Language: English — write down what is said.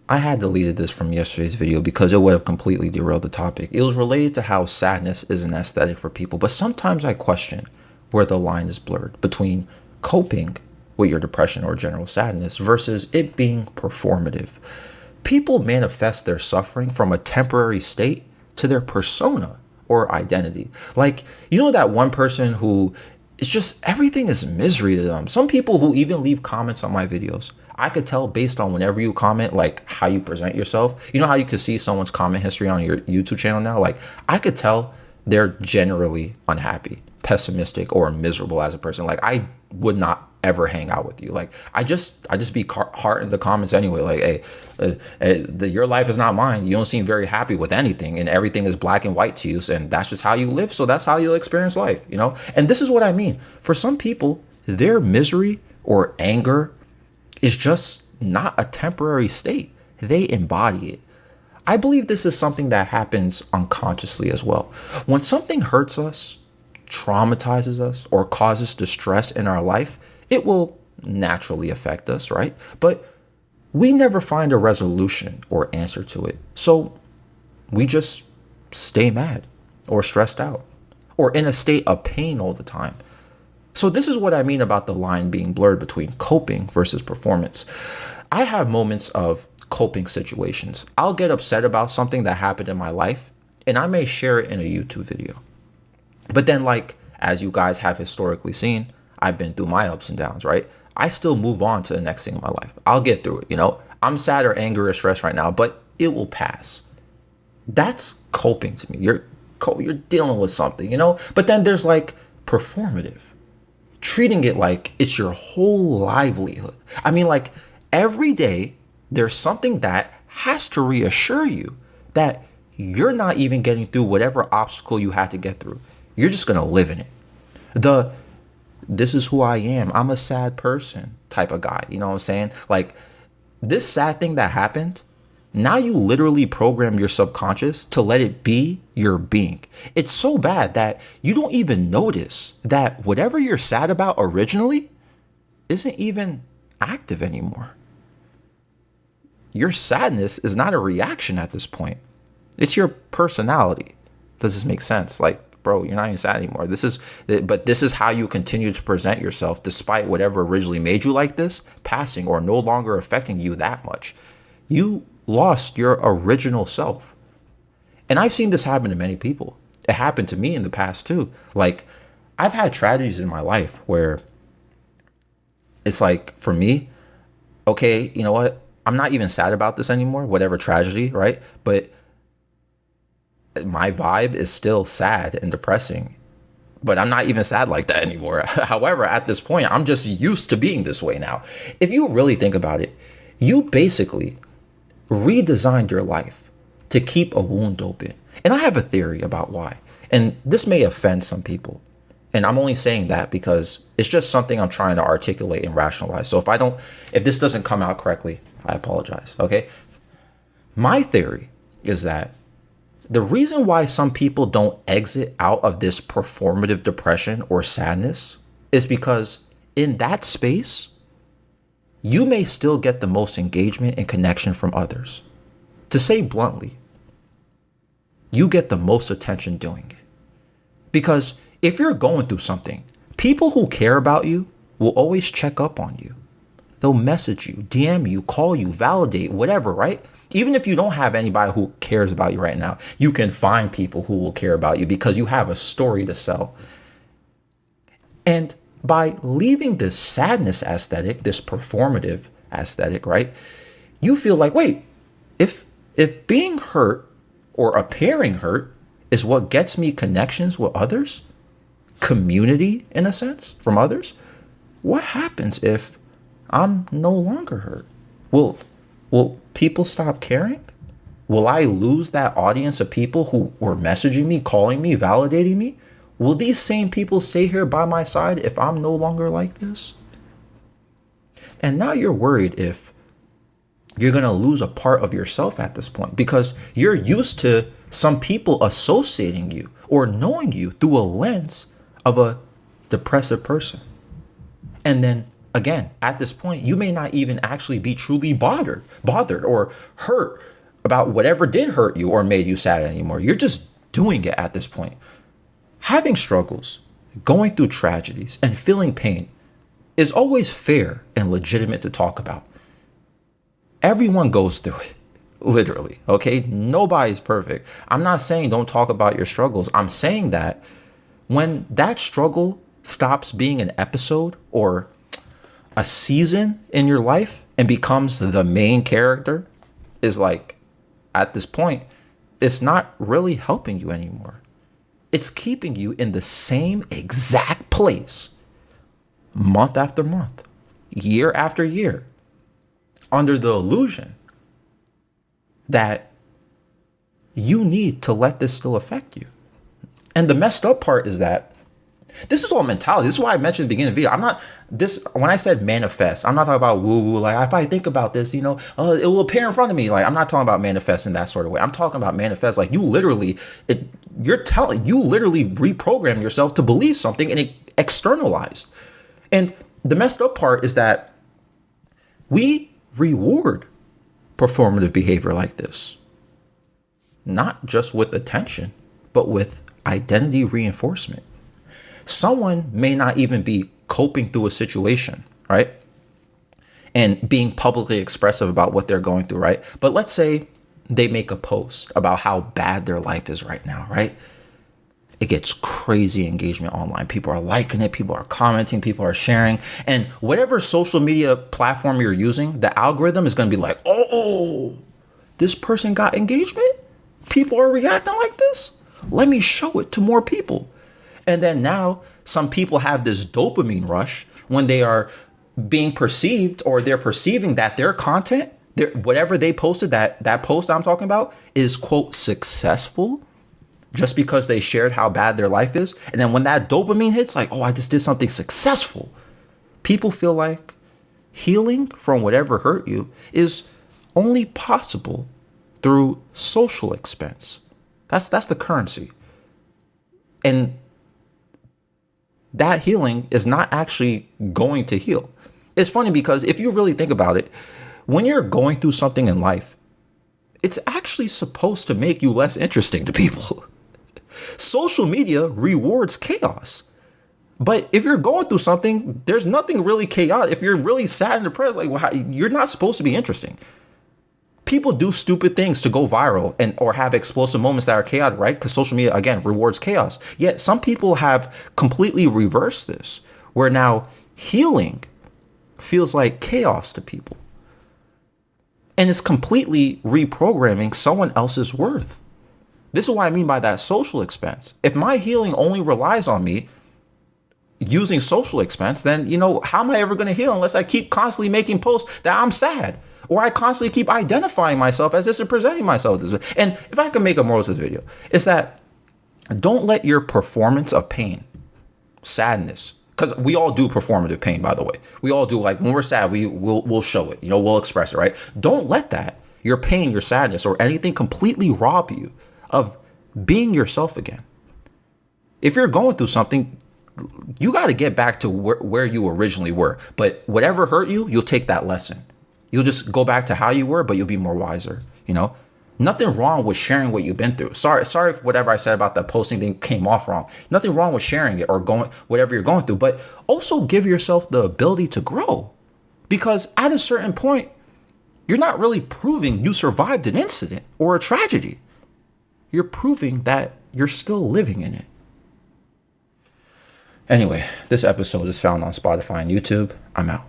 I had deleted this from yesterday's video because it would have completely derailed the topic. It was related to how sadness is an aesthetic for people, but sometimes I question where the line is blurred between coping with your depression or general sadness versus it being performative. People manifest their suffering from a temporary state to their persona or identity. Like, you know, that one person who it's just everything is misery to them. Some people who even leave comments on my videos, I could tell based on whenever you comment, like how you present yourself. You know how you can see someone's comment history on your YouTube channel now? Like, I could tell they're generally unhappy, pessimistic, or miserable as a person. Like, I would not ever hang out with you. Like, I just be heart in the comments anyway. Like, hey, your life is not mine. You don't seem very happy with anything, and everything is black and white to you, and that's just how you live. So that's how you'll experience life, you know. And this is what I mean. For some people, their misery or anger is just not a temporary state. They embody it. I believe this is something that happens unconsciously as well. When something hurts us, traumatizes us, or causes distress in our life, it will naturally affect us, right? But we never find a resolution or answer to it. So we just stay mad or stressed out or in a state of pain all the time. So this is what I mean about the line being blurred between coping versus performance. I have moments of coping situations. I'll get upset about something that happened in my life and I may share it in a YouTube video. But then, like, as you guys have historically seen, I've been through my ups and downs, right? I still move on to the next thing in my life. I'll get through it, you know? I'm sad or angry or stressed right now, but it will pass. That's coping to me. You're dealing with something, you know? But then there's like performative, treating it like it's your whole livelihood. I mean, like, every day there's something that has to reassure you that you're not even getting through whatever obstacle you had to get through. You're just going to live in it. This is who I am. I'm a sad person type of guy. You know what I'm saying? Like, this sad thing that happened, now you literally program your subconscious to let it be your being. It's so bad that you don't even notice that whatever you're sad about originally isn't even active anymore. Your sadness is not a reaction at this point. It's your personality. Does this make sense? Like, bro, you're not even sad anymore. But this is how you continue to present yourself despite whatever originally made you like this, passing or no longer affecting you that much. You lost your original self. And I've seen this happen to many people. It happened to me in the past too. Like, I've had tragedies in my life where it's like, for me, okay, you know what? I'm not even sad about this anymore, whatever tragedy, right? But my vibe is still sad and depressing, but I'm not even sad like that anymore. However, at this point, I'm just used to being this way now. If you really think about it, you basically redesigned your life to keep a wound open. And I have a theory about why. And this may offend some people. And I'm only saying that because it's just something I'm trying to articulate and rationalize. So if this doesn't come out correctly, I apologize. Okay. My theory is that the reason why some people don't exit out of this performative depression or sadness is because in that space, you may still get the most engagement and connection from others. To say bluntly, you get the most attention doing it. Because if you're going through something, people who care about you will always check up on you. They'll message you, DM you, call you, validate, whatever, right? Even if you don't have anybody who cares about you right now, you can find people who will care about you because you have a story to sell. And by leaving this sadness aesthetic, this performative aesthetic, right? You feel like, wait, if being hurt or appearing hurt is what gets me connections with others, community in a sense from others, what happens if I'm no longer hurt? Will people stop caring? Will I lose that audience of people who were messaging me, calling me, validating me? Will these same people stay here by my side if I'm no longer like this? And now you're worried if you're going to lose a part of yourself at this point because you're used to some people associating you or knowing you through a lens of a depressive person. And then Again, at this point, you may not even actually be truly bothered or hurt about whatever did hurt you or made you sad anymore. You're just doing it at this point. Having struggles, going through tragedies, and feeling pain is always fair and legitimate to talk about. Everyone goes through it, literally, okay? Nobody's perfect. I'm not saying don't talk about your struggles. I'm saying that when that struggle stops being an episode or a season in your life and becomes the main character, is like, at this point, it's not really helping you anymore. It's keeping you in the same exact place month after month, year after year, under the illusion that you need to let this still affect you. And the messed up part is that this is all mentality. This is why I mentioned at the beginning of the video. When I said manifest, I'm not talking about woo-woo. Like, if I think about this, it will appear in front of me. Like, I'm not talking about manifest in that sort of way. I'm talking about manifest. Like, you literally reprogram yourself to believe something and it externalized. And the messed up part is that we reward performative behavior like this, not just with attention, but with identity reinforcement. Someone may not even be coping through a situation, right? And being publicly expressive about what they're going through, right? But let's say they make a post about how bad their life is right now, right? It gets crazy engagement online. People are liking it. People are commenting. People are sharing. And whatever social media platform you're using, the algorithm is going to be like, oh, this person got engagement? People are reacting like this? Let me show it to more people. And then now some people have this dopamine rush when they are being perceived, or they're perceiving that their content, whatever they posted, that post I'm talking about is, quote, successful, just because they shared how bad their life is. And then when that dopamine hits, like, oh, I just did something successful. People feel like healing from whatever hurt you is only possible through social expense. That's the currency. And that healing is not actually going to heal. It's funny because if you really think about it, when you're going through something in life, it's actually supposed to make you less interesting to people. Social media rewards chaos. But if you're going through something, there's nothing really chaotic. If you're really sad and depressed, like, you're not supposed to be interesting. People do stupid things to go viral or have explosive moments that are chaotic, right? Because social media, again, rewards chaos. Yet some people have completely reversed this, where now healing feels like chaos to people. And it's completely reprogramming someone else's worth. This is what I mean by that social expense. If my healing only relies on me using social expense, then, how am I ever going to heal unless I keep constantly making posts that I'm sad? Or I constantly keep identifying myself as this and presenting myself as this. And if I can make a moral to this video, it's that don't let your performance of pain, sadness, because we all do performative pain, by the way. We all do. Like, when we're sad, we'll show it. We'll express it, right? Don't let that, your pain, your sadness, or anything completely rob you of being yourself again. If you're going through something, you got to get back to where you originally were. But whatever hurt you, you'll take that lesson. You'll just go back to how you were, but you'll be more wiser. Nothing wrong with sharing what you've been through. Sorry if whatever I said about that posting thing came off wrong. Nothing wrong with sharing it or going whatever you're going through, but also give yourself the ability to grow. Because at a certain point, you're not really proving you survived an incident or a tragedy. You're proving that you're still living in it. Anyway, this episode is found on Spotify and YouTube. I'm out.